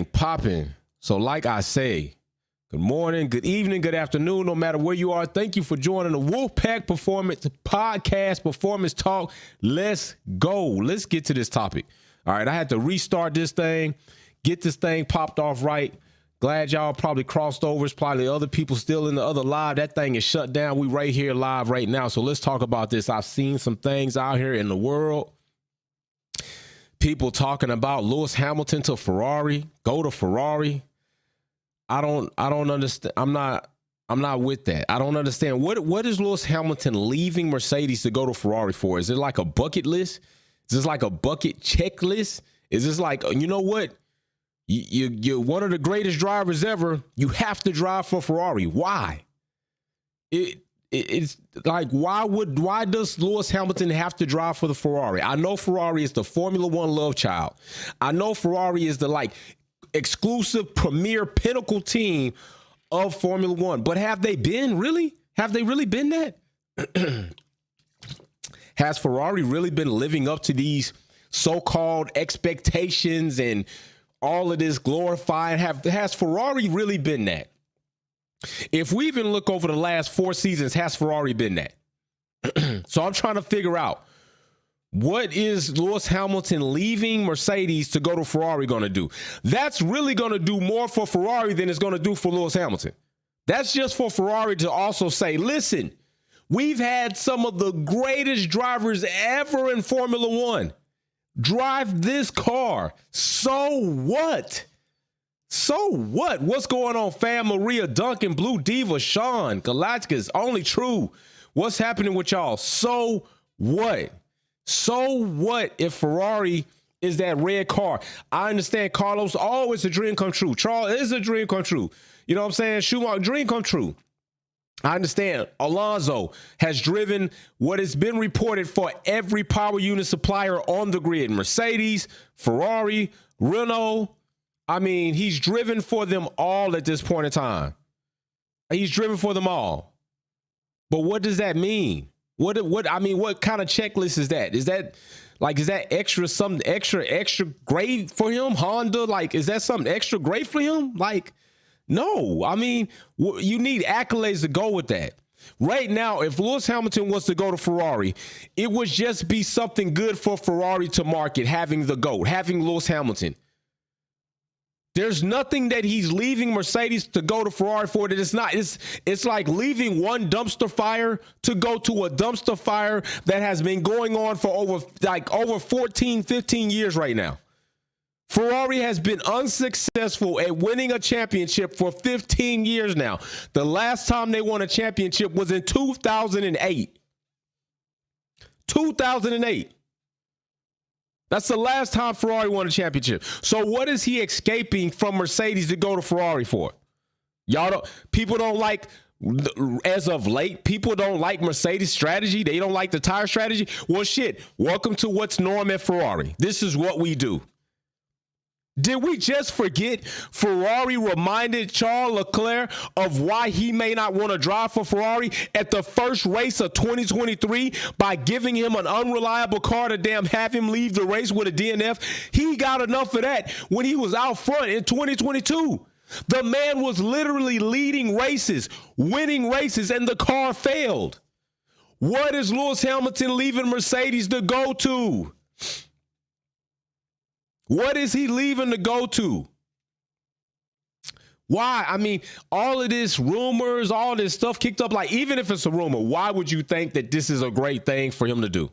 Popping. So like I say, good morning, good evening, good afternoon, no matter where you are. Thank you for joining the Wolfpack Performance Podcast, Performance Talk. Let's go. Let's get to this topic. All right, I had to restart this thing, get this thing popped off right. Glad y'all probably crossed over. It's probably other people still in the other live. That thing is shut down. We right here live right now. So let's talk about this. I've seen some things out here in the world. People talking about Lewis Hamilton to Ferrari, go to Ferrari. I don't understand. I'm not with that. I don't understand. What is Lewis Hamilton leaving Mercedes to go to Ferrari for? Is it like a bucket list? Is this like a bucket checklist? Is this like, you know what? You're one of the greatest drivers ever. You have to drive for Ferrari. Why? It's like, why does Lewis Hamilton have to drive for the Ferrari? I know Ferrari is the Formula One love child. I know Ferrari is the like exclusive premier pinnacle team of Formula One, but have they really been that? Has Ferrari really been living up to these so-called expectations and all of this glorifying? Has Ferrari really been that? If we even look over the last 4 seasons, has Ferrari been that? So I'm trying to figure out, what is Lewis Hamilton leaving Mercedes to go to Ferrari going to do? That's really going to do more for Ferrari than it's going to do for Lewis Hamilton. That's just for Ferrari to also say, listen, we've had some of the greatest drivers ever in Formula One drive this car. So what? So what? What's going on, fam? Maria Duncan, Blue Diva, Sean, Galacticus, Only True. What's happening with y'all? So what? So what if Ferrari is that red car? I understand, Carlos. Oh, it's a dream come true. Charles, it's a dream come true. You know what I'm saying? Schumacher, dream come true. I understand. Alonso has driven what has been reported for every power unit supplier on the grid. Mercedes, Ferrari, Renault. I mean, he's driven for them all at this point in time. He's driven for them all. But what does that mean? What kind of checklist is that? Is that extra, something extra great for him? Honda, like, is that something extra great for him? Like, no. I mean, you need accolades to go with that. Right now, if Lewis Hamilton was to go to Ferrari, it would just be something good for Ferrari to market, having the GOAT, having Lewis Hamilton. There's nothing that he's leaving Mercedes to go to Ferrari for that it's not. It's like leaving one dumpster fire to go to a dumpster fire that has been going on for over 14, 15 years right now. Ferrari has been unsuccessful at winning a championship for 15 years now. The last time they won a championship was in 2008. 2008. That's the last time Ferrari won a championship. So what is he escaping from Mercedes to go to Ferrari for? People don't like, as of late, people don't like Mercedes strategy. They don't like the tire strategy. Well, shit, welcome to what's norm at Ferrari. This is what we do. Did we just forget Ferrari reminded Charles Leclerc of why he may not want to drive for Ferrari at the first race of 2023 by giving him an unreliable car to have him leave the race with a DNF? He got enough of that when he was out front in 2022. The man was literally leading races, winning races, and the car failed. What is Lewis Hamilton leaving Mercedes to go to? What is he leaving to go to? Why? I mean, all of this rumors, all this stuff kicked up, like, even if it's a rumor, why would you think that this is a great thing for him to do?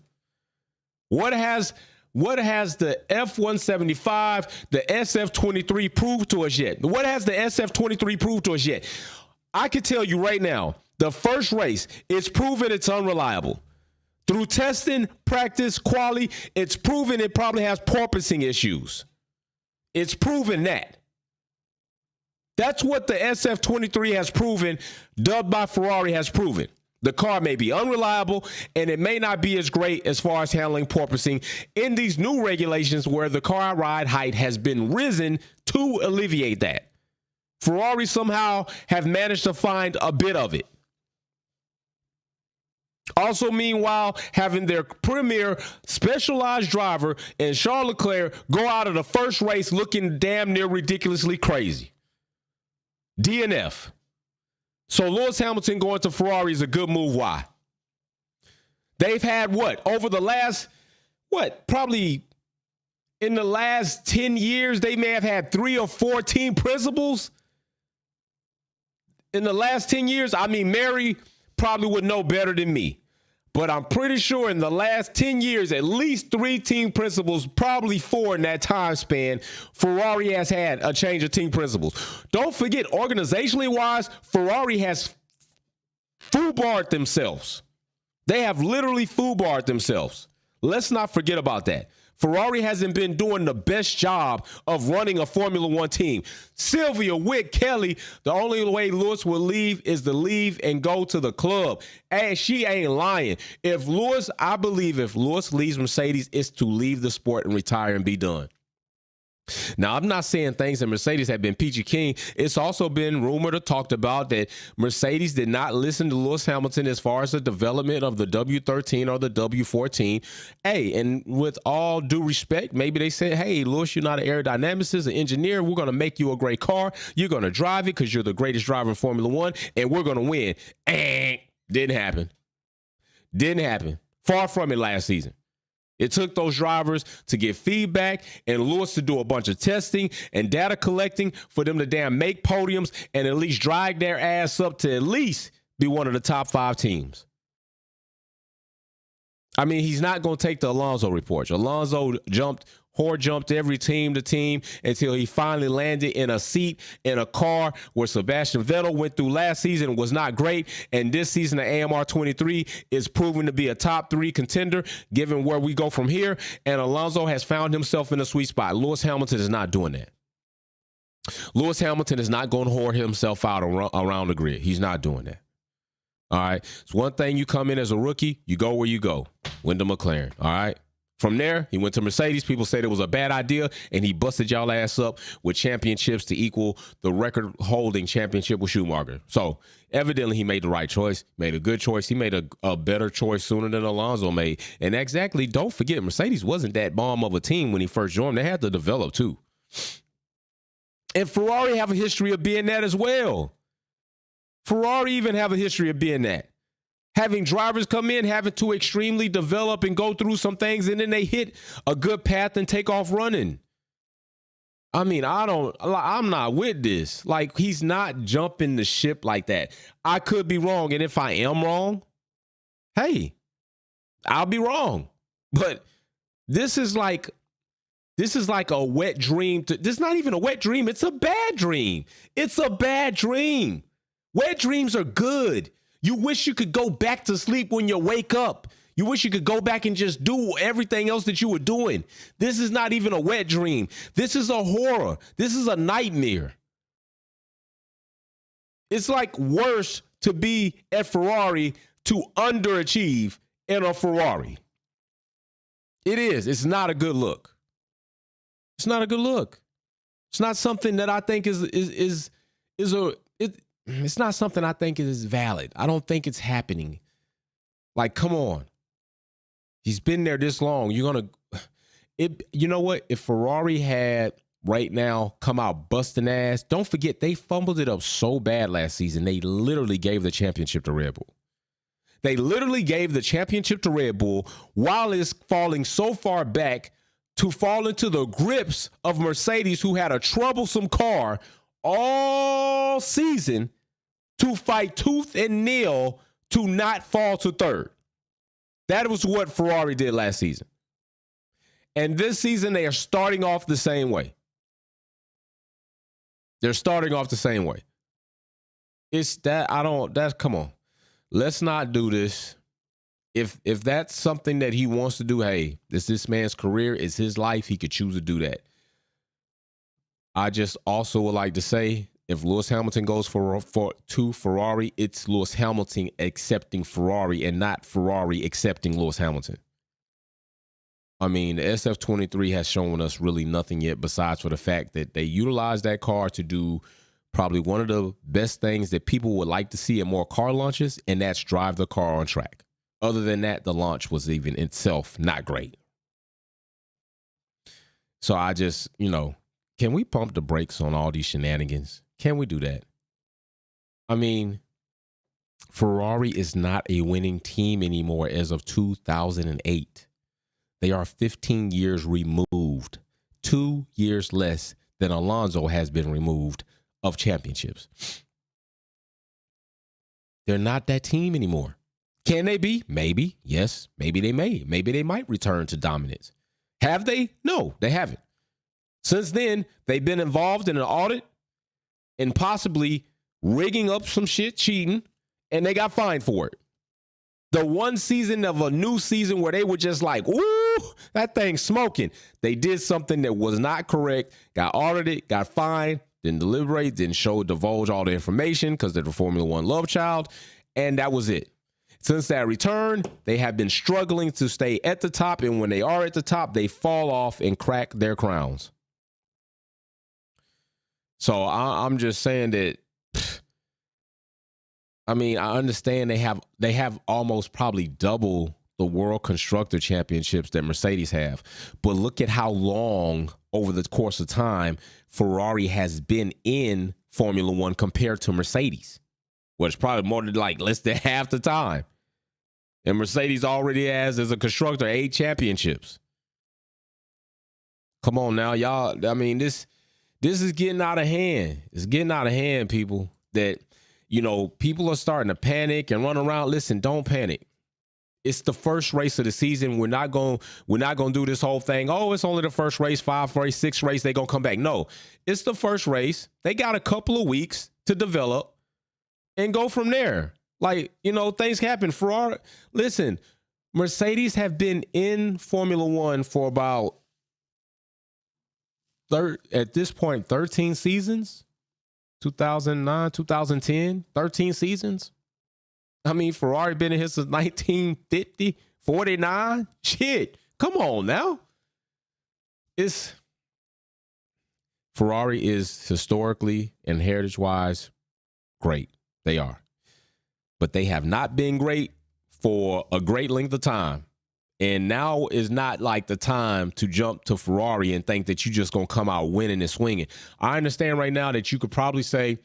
What has the F-175, the SF-23 proved to us yet? What has the SF-23 proved to us yet? I can tell you right now, the first race, it's proven it's unreliable. Through testing, practice, quality, it's proven it probably has porpoising issues. It's proven that. That's what the SF-23 has proven, dubbed by Ferrari has proven. The car may be unreliable, and it may not be as great as far as handling porpoising in these new regulations where the car ride height has been risen to alleviate that. Ferrari somehow have managed to find a bit of it. Also, meanwhile, having their premier specialized driver and Charles Leclerc go out of the first race looking damn near ridiculously crazy. DNF. So Lewis Hamilton going to Ferrari is a good move. Why? They've had over the last, probably in the last 10 years, they may have had 3 or 4 team principals. In the last 10 years, I mean, Mary probably would know better than me. But I'm pretty sure in the last 10 years, at least 3 team principals, probably 4 in that time span, Ferrari has had a change of team principals. Don't forget, organizationally wise, Ferrari has foobarred themselves. They have literally foobarred themselves. Let's not forget about that. Ferrari hasn't been doing the best job of running a Formula One team. Sylvia, Wick, Kelly, the only way Lewis will leave is to leave and go to the club. And she ain't lying. I believe if Lewis leaves Mercedes, it's to leave the sport and retire and be done. Now, I'm not saying things that Mercedes have been peachy keen. It's also been rumored or talked about that Mercedes did not listen to Lewis Hamilton as far as the development of the W13 or the W14. Hey, and with all due respect, maybe they said, hey, Lewis, you're not an aerodynamicist, an engineer. We're going to make you a great car. You're going to drive it because you're the greatest driver in Formula One, and we're going to win. Didn't happen. Didn't happen. Far from it last season. It took those drivers to get feedback and Lewis to do a bunch of testing and data collecting for them to damn make podiums and at least drag their ass up to at least be one of the top 5 teams. I mean, he's not going to take the Alonso report. Alonso jumped every team to team until he finally landed in a seat in a car where Sebastian Vettel went through last season and was not great. And this season, the AMR 23 is proven to be a top 3 contender, given where we go from here. And Alonso has found himself in a sweet spot. Lewis Hamilton is not doing that. Lewis Hamilton is not going to whore himself out around the grid. He's not doing that. All right. It's one thing you come in as a rookie, you go where you go. Wyndham McLaren. All right. From there, he went to Mercedes. People said it was a bad idea, and he busted y'all ass up with championships to equal the record-holding championship with Schumacher. So, evidently, he made the right choice, made a good choice. He made a better choice sooner than Alonso made. And exactly, don't forget, Mercedes wasn't that bomb of a team when he first joined. They had to develop, too. And Ferrari have a history of being that as well. Ferrari even have a history of being that. Having drivers come in, having to extremely develop and go through some things, and then they hit a good path and take off running. I mean, I'm not with this. Like, he's not jumping the ship like that. I could be wrong, and if I am wrong, hey, I'll be wrong. But this is like a wet dream. This is not even a wet dream. It's a bad dream. It's a bad dream. Wet dreams are good. You wish you could go back to sleep when you wake up. You wish you could go back and just do everything else that you were doing. This is not even a wet dream. This is a horror. This is a nightmare. It's like worse to be at Ferrari to underachieve in a Ferrari. It is. It's not a good look. It's not a good look. It's not something that I think it's not something I think is valid. I don't think it's happening. Like, come on. He's been there this long. You know what? If Ferrari had right now come out busting ass, don't forget they fumbled it up so bad last season. They literally gave the championship to Red Bull. They literally gave the championship to Red Bull while it's falling so far back to fall into the grips of Mercedes, who had a troublesome car all season to fight tooth and nail to not fall to third. That was what Ferrari did last season. And this season, they are starting off the same way. They're starting off the same way. Come on. Let's not do this. If that's something that he wants to do, hey, this man's career, it's his life. He could choose to do that. I just also would like to say, if Lewis Hamilton goes to Ferrari, it's Lewis Hamilton accepting Ferrari and not Ferrari accepting Lewis Hamilton. I mean, the SF23 has shown us really nothing yet besides for the fact that they utilized that car to do probably one of the best things that people would like to see at more car launches, and that's drive the car on track. Other than that, the launch was even itself not great. So I just, can we pump the brakes on all these shenanigans? Can we do that? I mean, Ferrari is not a winning team anymore as of 2008. They are 15 years removed, 2 years less than Alonso has been removed of championships. They're not that team anymore. Can they be? Maybe. Yes. Maybe they may. Maybe they might return to dominance. Have they? No, they haven't. Since then, they've been involved in an audit and possibly rigging up some shit, cheating, and they got fined for it. The one season of a new season where they were just like, ooh, that thing's smoking. They did something that was not correct, got audited, got fined, didn't deliberate, didn't divulge all the information because they're the Formula One love child, and that was it. Since that return, they have been struggling to stay at the top, and when they are at the top, they fall off and crack their crowns. So I'm just saying that, I mean, I understand they have almost probably double the World Constructor Championships that Mercedes have, but look at how long over the course of time Ferrari has been in Formula One compared to Mercedes. Well, it's probably more than like less than half the time. And Mercedes already has, as a constructor, 8 championships. Come on now, y'all. I mean, this is getting out of hand. It's getting out of hand, people. That, people are starting to panic and run around. Listen, don't panic. It's the first race of the season. We're not going to do this whole thing. Oh, it's only the first race, 5th race, 6th race. They're going to come back. No, it's the first race. They got a couple of weeks to develop and go from there. Like, things happen. Ferrari, listen, Mercedes have been in Formula One for about, at this point, 13 seasons. 2009, 2010, 13 seasons. I mean, Ferrari been in here since 1950, 49. Shit, come on now. Ferrari is historically and heritage-wise great. They are. But they have not been great for a great length of time. And now is not like the time to jump to Ferrari and think that you're just going to come out winning and swinging. I understand right now that you could probably say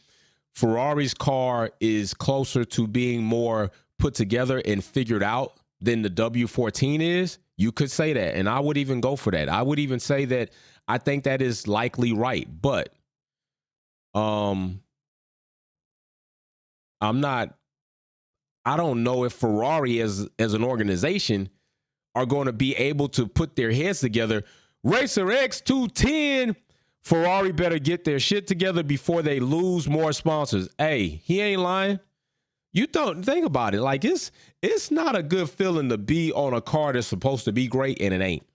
Ferrari's car is closer to being more put together and figured out than the W14 is. You could say that, and I would even go for that. I would even say that I think that is likely right. But I don't know if Ferrari as an organization are going to be able to put their heads together. Racer X 210, Ferrari better get their shit together before they lose more sponsors. Hey, he ain't lying. You don't think about it. Like, it's not a good feeling to be on a car that's supposed to be great and it ain't.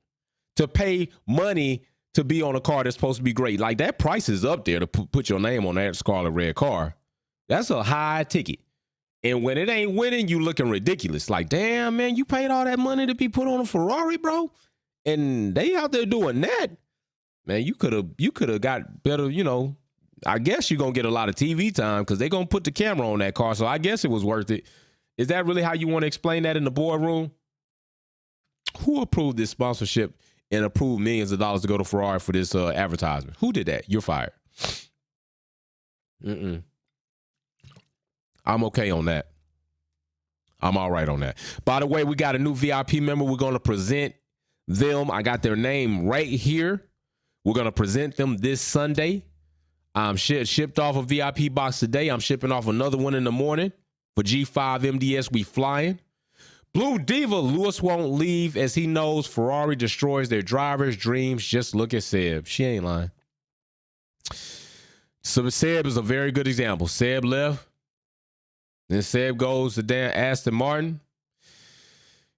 To pay money to be on a car that's supposed to be great. Like, that price is up there to put your name on that scarlet red car. That's a high ticket. And when it ain't winning, you looking ridiculous. Like, damn, man, you paid all that money to be put on a Ferrari, bro? And they out there doing that. Man, you could have got better, I guess you're going to get a lot of TV time because they're going to put the camera on that car. So I guess it was worth it. Is that really how you want to explain that in the boardroom? Who approved this sponsorship and approved millions of dollars to go to Ferrari for this advertisement? Who did that? You're fired. I'm okay on that. I'm all right on that. By the way, we got a new VIP member. We're going to present them. I got their name right here. We're going to present them this Sunday. I'm shipped off a VIP box today. I'm shipping off another one in the morning. For G5 MDS, we flying. Blue Diva, Lewis won't leave as he knows Ferrari destroys their drivers' dreams. Just look at Seb. She ain't lying. So Seb is a very good example. Seb left. Then Seb goes to Dan Aston Martin.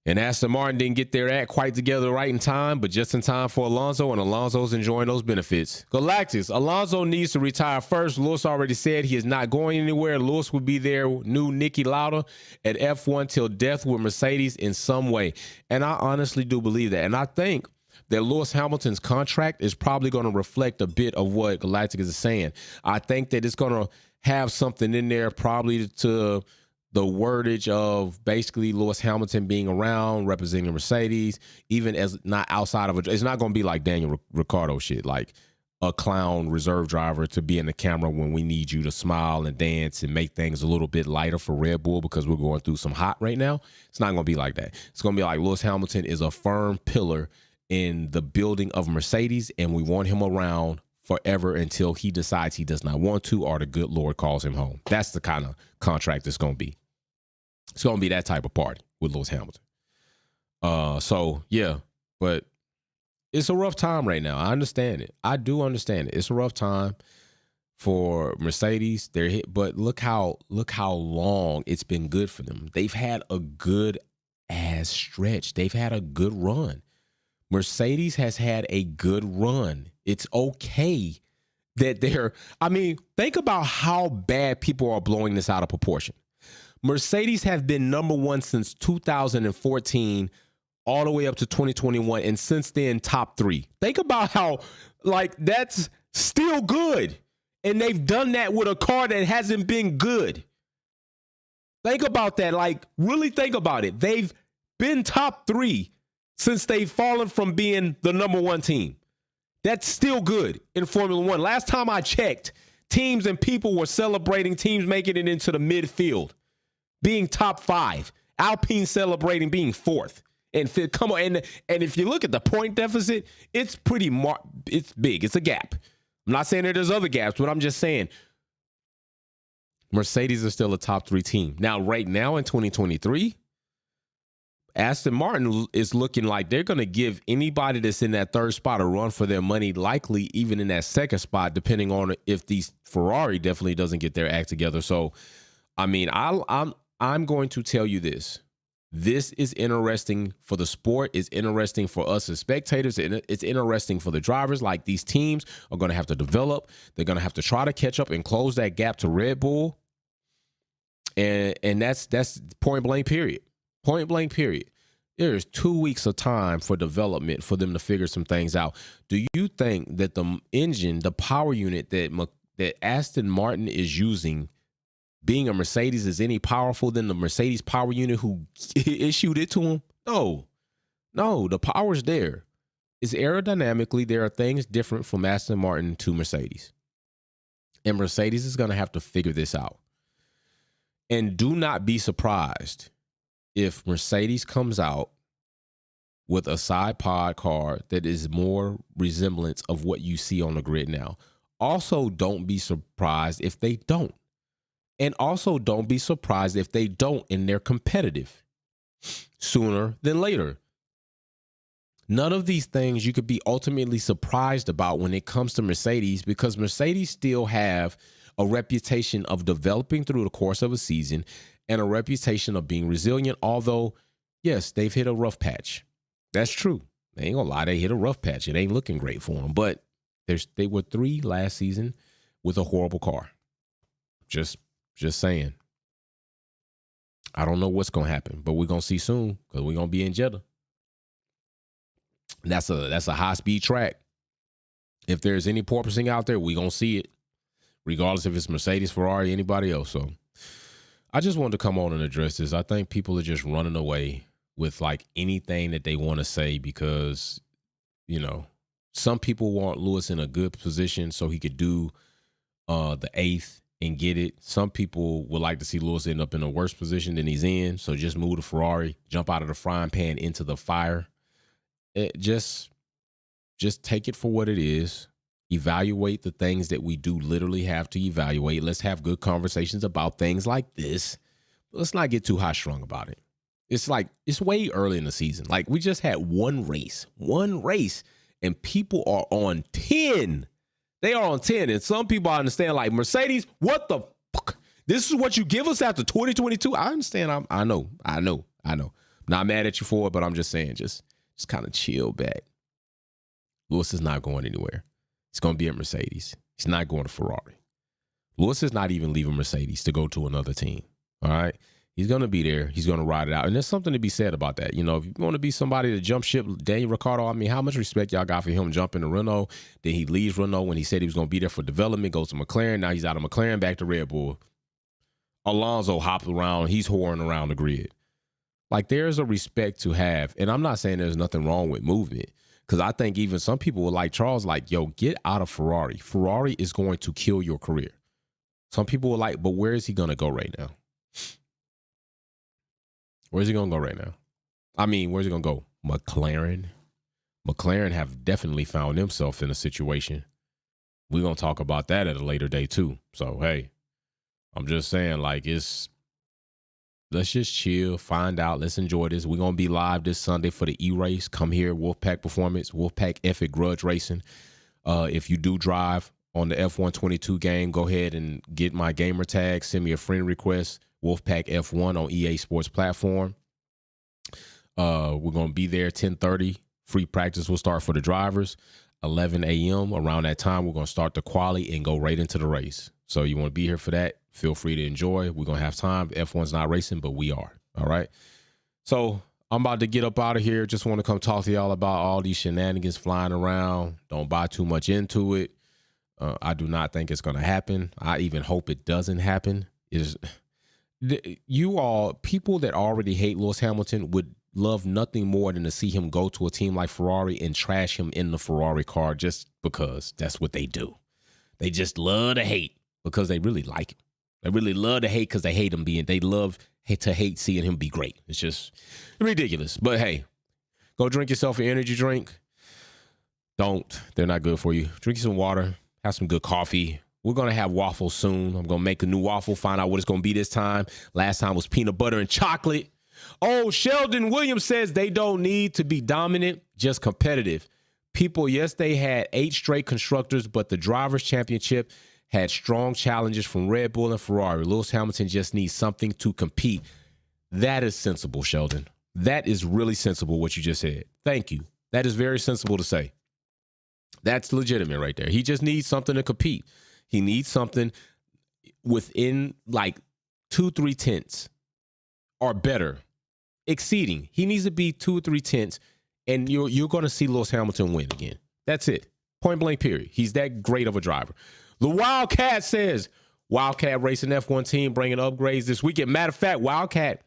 And Aston Martin didn't get their act quite together right in time, but just in time for Alonso, and Alonso's enjoying those benefits. Galactus, Alonso needs to retire first. Lewis already said he is not going anywhere. Lewis will be their new Niki Lauda at F1 till death with Mercedes in some way. And I honestly do believe that. And I think that Lewis Hamilton's contract is probably going to reflect a bit of what Galactus is saying. I think that it's going to have something in there probably to the wordage of basically Lewis Hamilton being around representing Mercedes, even as not outside of it's not going to be like Daniel Ricciardo shit, like a clown reserve driver to be in the camera when we need you to smile and dance and make things a little bit lighter for Red Bull because we're going through some hot right now. It's not going to be like that. It's going to be like Lewis Hamilton is a firm pillar in the building of Mercedes, and we want him around forever until he decides he does not want to or the good Lord calls him home. That's the kind of contract it's going to be. It's going to be that type of party with Lewis Hamilton. So, yeah, but it's a rough time right now. I understand it. I do understand it. It's a rough time for Mercedes. They're hit, but look how long it's been good for them. They've had a good ass stretch. They've had a good run. Mercedes has had a good run. It's okay that think about how bad people are blowing this out of proportion. Mercedes have been number one since 2014 all the way up to 2021, and since then, top three. Think about how, that's still good. And they've done that with a car that hasn't been good. Think about that. Really think about it. They've been top three since they've fallen from being the number one team. That's still good in Formula One. Last time I checked, teams and people were celebrating teams making it into the midfield, being top five. Alpine celebrating being fourth. And come on, and if you look at the point deficit, it's it's big. It's a gap. I'm not saying that there's other gaps, but I'm just saying Mercedes is still a top three team. Now, right now in 2023, Aston Martin is looking like they're going to give anybody that's in that third spot a run for their money, likely even in that second spot, depending on if these Ferrari definitely doesn't get their act together. So, I'm going to tell you this. This is interesting for the sport. It's interesting for us as spectators. It's interesting for the drivers. These teams are going to have to develop. They're going to have to try to catch up and close that gap to Red Bull. And that's point blank period. Point blank period. There's 2 weeks of time for development for them to figure some things out. Do you think that the engine, the power unit that Aston Martin is using, being a Mercedes, is any powerful than the Mercedes power unit who issued it to him? No, the power's there. It's aerodynamically, there are things different from Aston Martin to Mercedes. And Mercedes is going to have to figure this out. And do not be surprised if Mercedes comes out with a side pod car that is more resemblance of what you see on the grid now. Also, don't be surprised if they don't. And also don't be surprised if they don't and they're competitive sooner than later. None of these things you could be ultimately surprised about when it comes to Mercedes, because Mercedes still have a reputation of developing through the course of a season and a reputation of being resilient. Although, yes, they've hit a rough patch. That's true. They ain't gonna lie, they hit a rough patch. It ain't looking great for them. But they were 3 last season with a horrible car. Just saying. I don't know what's going to happen, but we're going to see soon because we're going to be in Jeddah. That's a high-speed track. If there's any porpoising out there, we're going to see it, regardless if it's Mercedes, Ferrari, anybody else. So I just wanted to come on and address this. I think people are just running away with anything that they want to say because, some people want Lewis in a good position so he could do the 8th and get it. Some people would like to see Lewis end up in a worse position than he's in. So just move to Ferrari, jump out of the frying pan into the fire. Just take it for what it is. Evaluate the things that we do literally have to evaluate. Let's have good conversations about things like this. Let's not get too high strung about it. It's way early in the season. We just had one race, and people are on 10. They are on 10, and some people I understand, Mercedes, what the fuck? This is what you give us after 2022? I understand. I know. Not mad at you for it, but I'm just saying, just kind of chill back. Lewis is not going anywhere. He's going to be at Mercedes. He's not going to Ferrari. Lewis is not even leaving Mercedes to go to another team, all right? He's going to be there. He's going to ride it out. And there's something to be said about that. If you want to be somebody to jump ship, Daniel Ricciardo, how much respect y'all got for him jumping to Renault? Then he leaves Renault when he said he was going to be there for development, goes to McLaren. Now he's out of McLaren, back to Red Bull. Alonso hopped around. He's whoring around the grid. Like, there's a respect to have. And I'm not saying there's nothing wrong with movement, because I think even some people would like Charles, like, yo, get out of Ferrari. Ferrari is going to kill your career. Some people were like, but where is he going to go right now? Where's he going to go right now? I mean, where's he going to go? McLaren. McLaren have definitely found themselves in a situation. We're going to talk about that at a later day too. So, hey, I'm just saying, like, let's just chill, find out. Let's enjoy this. We're going to be live this Sunday for the E-Race. Come here, Wolfpack Performance, Wolfpack F at Grudge Racing. If you do drive on the F122 game, go ahead and get my gamer tag. Send me a friend request, Wolfpack F1 on EA Sports platform. We're going to be there 10:30. Free practice will start for the drivers. 11 a.m. Around that time, we're going to start the quali and go right into the race. So you want to be here for that, feel free to enjoy. We're going to have time. F1's not racing, but we are. All right. So I'm about to get up out of here. Just want to come talk to y'all about all these shenanigans flying around. Don't buy too much into it. I do not think it's going to happen. I even hope it doesn't happen. You all, people that already hate Lewis Hamilton would love nothing more than to see him go to a team like Ferrari and trash him in the Ferrari car, just because that's what they do. They just love to hate because they really like him. They really love to hate because they hate him they love to hate seeing him be great. It's just ridiculous. But hey, go drink yourself an energy drink. Don't. They're not good for you. Drink some water. Have some good coffee. We're going to have waffles soon. I'm going to make a new waffle, find out what it's going to be this time. Last time was peanut butter and chocolate. Oh, Sheldon Williams says they don't need to be dominant, just competitive. People, yes, they had 8 straight constructors, but the Drivers' Championship had strong challenges from Red Bull and Ferrari. Lewis Hamilton just needs something to compete. That is sensible, Sheldon. That is really sensible what you just said. Thank you. That is very sensible to say. That's legitimate right there. He just needs something to compete. He needs something within like 2-3 tenths or better, exceeding. He needs to be 2-3 tenths, and you're going to see Lewis Hamilton win again. That's it. Point blank, period. He's that great of a driver. The Wildcat says, Wildcat Racing F1 team bringing upgrades this weekend. Matter of fact, Wildcat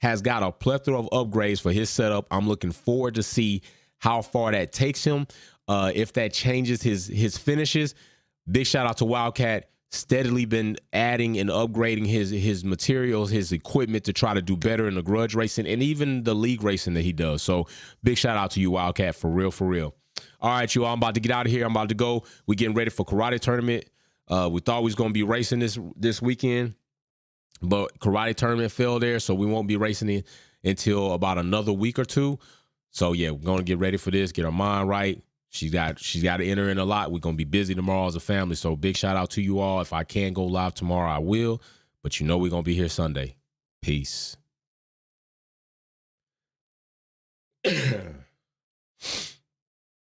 has got a plethora of upgrades for his setup. I'm looking forward to see how far that takes him. If that changes his finishes. Big shout out to Wildcat. Steadily been adding and upgrading his materials, his equipment to try to do better in the grudge racing and even the league racing that he does. So big shout out to you, Wildcat, for real, for real. All right, you all, I'm about to get out of here. I'm about to go. We're getting ready for karate tournament. We thought we was going to be racing this weekend, but karate tournament fell there, so we won't be racing it until about another week or two. So yeah, we're going to get ready for this, get our mind right. She's got to enter in a lot. We're going to be busy tomorrow as a family. So big shout out to you all. If I can go live tomorrow, I will. But you know we're going to be here Sunday. Peace.